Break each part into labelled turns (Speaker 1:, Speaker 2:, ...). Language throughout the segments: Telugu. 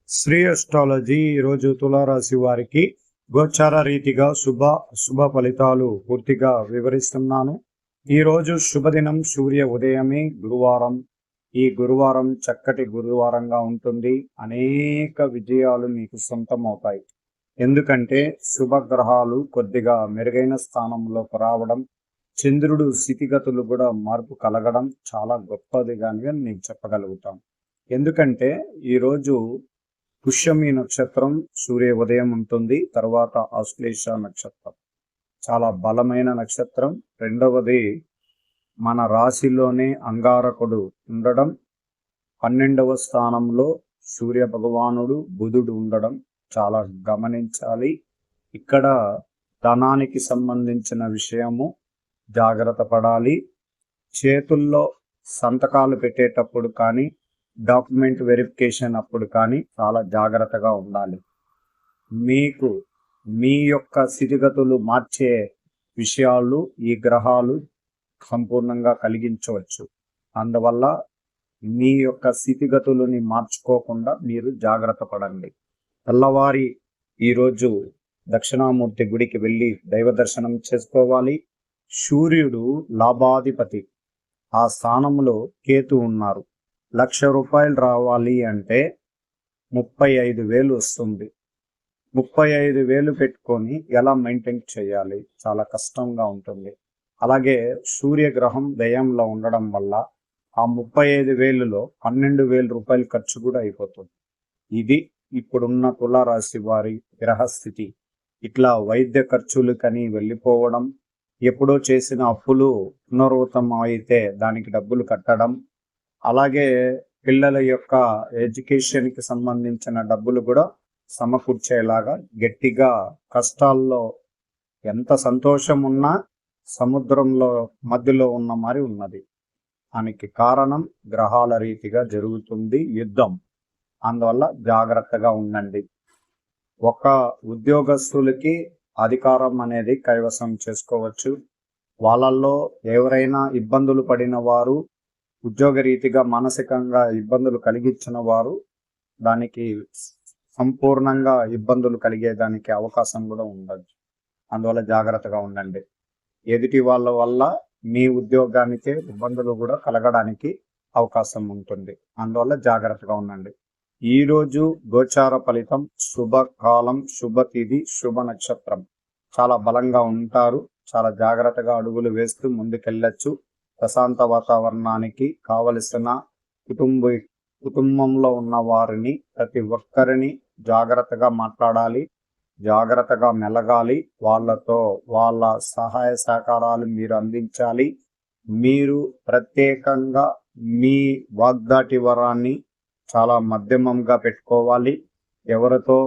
Speaker 1: శ్రీ అస్ట్రాలజీ ఈరోజు తులారాశి వారికి గోచార రీతిగా శుభ ఫలితాలు పూర్తిగా వివరిస్తున్నాను. ఈరోజు శుభదినం సూర్య ఉదయమే గురువారం. ఈ గురువారం చక్కటి గురువారంగా ఉంటుంది. అనేక విజయాలు మీకు సొంతం అవుతాయి. ఎందుకంటే శుభగ్రహాలు కొద్దిగా మెరుగైన స్థానంలోకి రావడం, చంద్రుడు స్థితిగతులు కూడా మార్పు కలగడం చాలా గొప్పదిగా నేను చెప్పగలుగుతాం. ఎందుకంటే ఈరోజు పుష్యమి నక్షత్రం సూర్య ఉదయం ఉంటుంది. తర్వాత ఆశ్లేష నక్షత్రం చాలా బలమైన నక్షత్రం. రెండవది మన రాశిలోనే అంగారకుడు ఉండడం, 12వ స్థానంలో సూర్య భగవానుడు బుధుడు ఉండడం చాలా గమనించాలి. ఇక్కడ ధనానికి సంబంధించిన విషయము జాగ్రత్త పడాలి. చేతుల్లో సంతకాలు పెట్టేటప్పుడు కానీ, డాక్యుమెంట్ వెరిఫికేషన్ అప్పుడు కానీ చాలా జాగ్రత్తగా ఉండాలి. మీకు మీ యొక్క స్థితిగతులు మార్చే విషయాలు ఈ గ్రహాలు సంపూర్ణంగా కలిగించవచ్చు. అందువల్ల మీ యొక్క స్థితిగతులని మార్చుకోకుండా మీరు జాగ్రత్త పడండి. తెల్లవారి ఈరోజు దక్షిణామూర్తి గుడికి వెళ్ళి దైవ దర్శనం చేసుకోవాలి. సూర్యుడు లాభాధిపతి, ఆ స్థానంలో కేతు ఉన్నారు. ₹1,00,000 రావాలి అంటే 35,000 వస్తుంది. 35,000 పెట్టుకొని ఎలా మెయింటైన్ చేయాలి? చాలా కష్టంగా ఉంటుంది. అలాగే సూర్యగ్రహం వ్యయంలో ఉండడం వల్ల ఆ 35,000లో ₹12,000 ఖర్చు కూడా అయిపోతుంది. ఇది ఇప్పుడున్న తులారాశి వారి గ్రహస్థితి. ఇట్లా వైద్య ఖర్చులు కని వెళ్ళిపోవడం, ఎప్పుడో చేసిన అప్పులు పునరావృతం అయితే దానికి డబ్బులు కట్టడం, అలాగే పిల్లల యొక్క ఎడ్యుకేషన్కి సంబంధించిన డబ్బులు కూడా సమకూర్చేలాగా గట్టిగా కష్టాల్లో ఎంత సంతోషం ఉన్నా సముద్రంలో మధ్యలో ఉన్న మరి ఉన్నది. దానికి కారణం గ్రహాల రీతిగా జరుగుతుంది యుద్ధం. అందువల్ల జాగ్రత్తగా ఉండండి. ఒక ఉద్యోగస్తులకి అధికారం అనేది కైవసం చేసుకోవచ్చు. వాళ్ళల్లో ఎవరైనా ఇబ్బందులు పడిన వారు, ఉద్యోగరీతిగా మానసికంగా ఇబ్బందులు కలిగించిన వారు దానికి సంపూర్ణంగా ఇబ్బందులు కలిగేదానికి అవకాశం కూడా ఉండదు. అందువల్ల జాగ్రత్తగా ఉండండి. ఎదుటి వాళ్ళ వల్ల మీ ఉద్యోగానికే ఇబ్బందులు కూడా కలగడానికి అవకాశం ఉంటుంది. అందువల్ల జాగ్రత్తగా ఉండండి. ఈరోజు గోచార ఫలితం శుభకాలం, శుభతిథి, శుభ నక్షత్రం. చాలా బలంగా ఉంటారు. చాలా జాగ్రత్తగా అడుగులు వేస్తూ ముందుకెళ్ళచ్చు. ప్రశాంత వాతావరణానికి కావలసిన కుటుంబంలో ఉన్న వారిని ప్రతి ఒక్కరిని జాగ్రత్తగా మాట్లాడాలి, జాగ్రత్తగా మెలగాలి. వాళ్ళతో వాళ్ళ సహాయ సహకారాలు మీరు అందించాలి. మీరు ప్రత్యేకంగా మీ వాగ్దాటి వరాన్ని చాలా మధ్యమంగా పెట్టుకోవాలి. ఎవరితో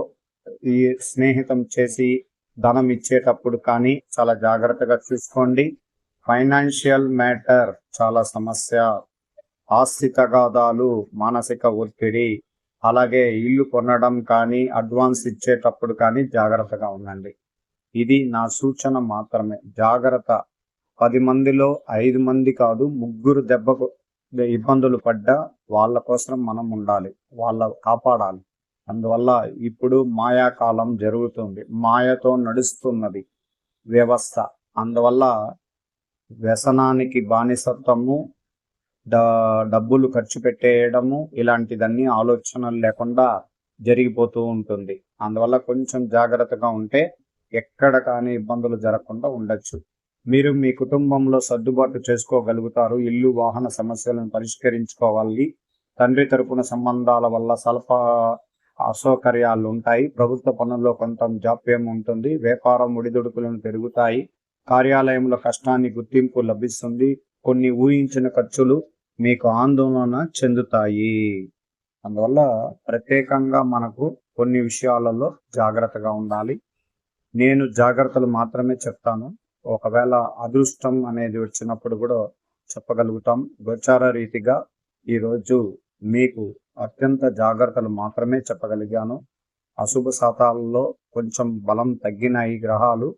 Speaker 1: ఈ స్నేహితం చేసి ధనం ఇచ్చేటప్పుడు కానీ చాలా జాగ్రత్తగా చూసుకోండి. ఫైనాన్షియల్ మ్యాటర్ చాలా సమస్య. ఆస్తి తగాదాలు, మానసిక ఒత్తిడి, అలాగే ఇల్లు కొనడం కానీ అడ్వాన్స్ ఇచ్చేటప్పుడు కానీ జాగ్రత్తగా ఉండండి. ఇది నా సూచన మాత్రమే. జాగ్రత్త. 10 మందిలో 5 మంది కాదు, 3 దెబ్బకు ఇబ్బందులు పడ్డా వాళ్ళ కోసం మనం ఉండాలి, వాళ్ళ కాపాడాలి. అందువల్ల ఇప్పుడు మాయాకాలం జరుగుతుంది. మాయతో నడుస్తున్నది వ్యవస్థ. అందువల్ల వ్యసనానికి బానిసత్వము, డబ్బులు ఖర్చు పెట్టేయడము, ఇలాంటిదన్నీ ఆలోచనలు లేకుండా జరిగిపోతూ ఉంటుంది. అందువల్ల కొంచెం జాగ్రత్తగా ఉంటే ఎక్కడ కానీ ఇబ్బందులు జరగకుండా ఉండొచ్చు. మీరు మీ కుటుంబంలో సర్దుబాటు చేసుకోగలుగుతారు. ఇల్లు, వాహన సమస్యలను పరిష్కరించుకోవాలి. తండ్రి తరపున సంబంధాల వల్ల స్వల్ప అసౌకర్యాలు ఉంటాయి. ప్రభుత్వ పనుల్లో కొంత జాప్యం ఉంటుంది. వ్యాపారం ఒడిదుడుకులను పెరుగుతాయి. కార్యాలయంలో కష్టాన్ని గుర్తింపు లభిస్తుంది. కొన్ని ఊహించిన ఖర్చులు మీకు ఆందోళన చెందుతాయి. అందువల్ల ప్రత్యేకంగా మనకు కొన్ని విషయాలలో జాగ్రత్తగా ఉండాలి. నేను జాగ్రత్తలు మాత్రమే చెప్తాను. ఒకవేళ అదృష్టం అనేది వచ్చినప్పుడు కూడా చెప్పగలుగుతాం. గోచార రీతిగా ఈరోజు మీకు అత్యంత జాగ్రత్తలు మాత్రమే చెప్పగలిగాను. అశుభ శాతాలలో కొంచెం బలం తగ్గినాయి గ్రహాలు.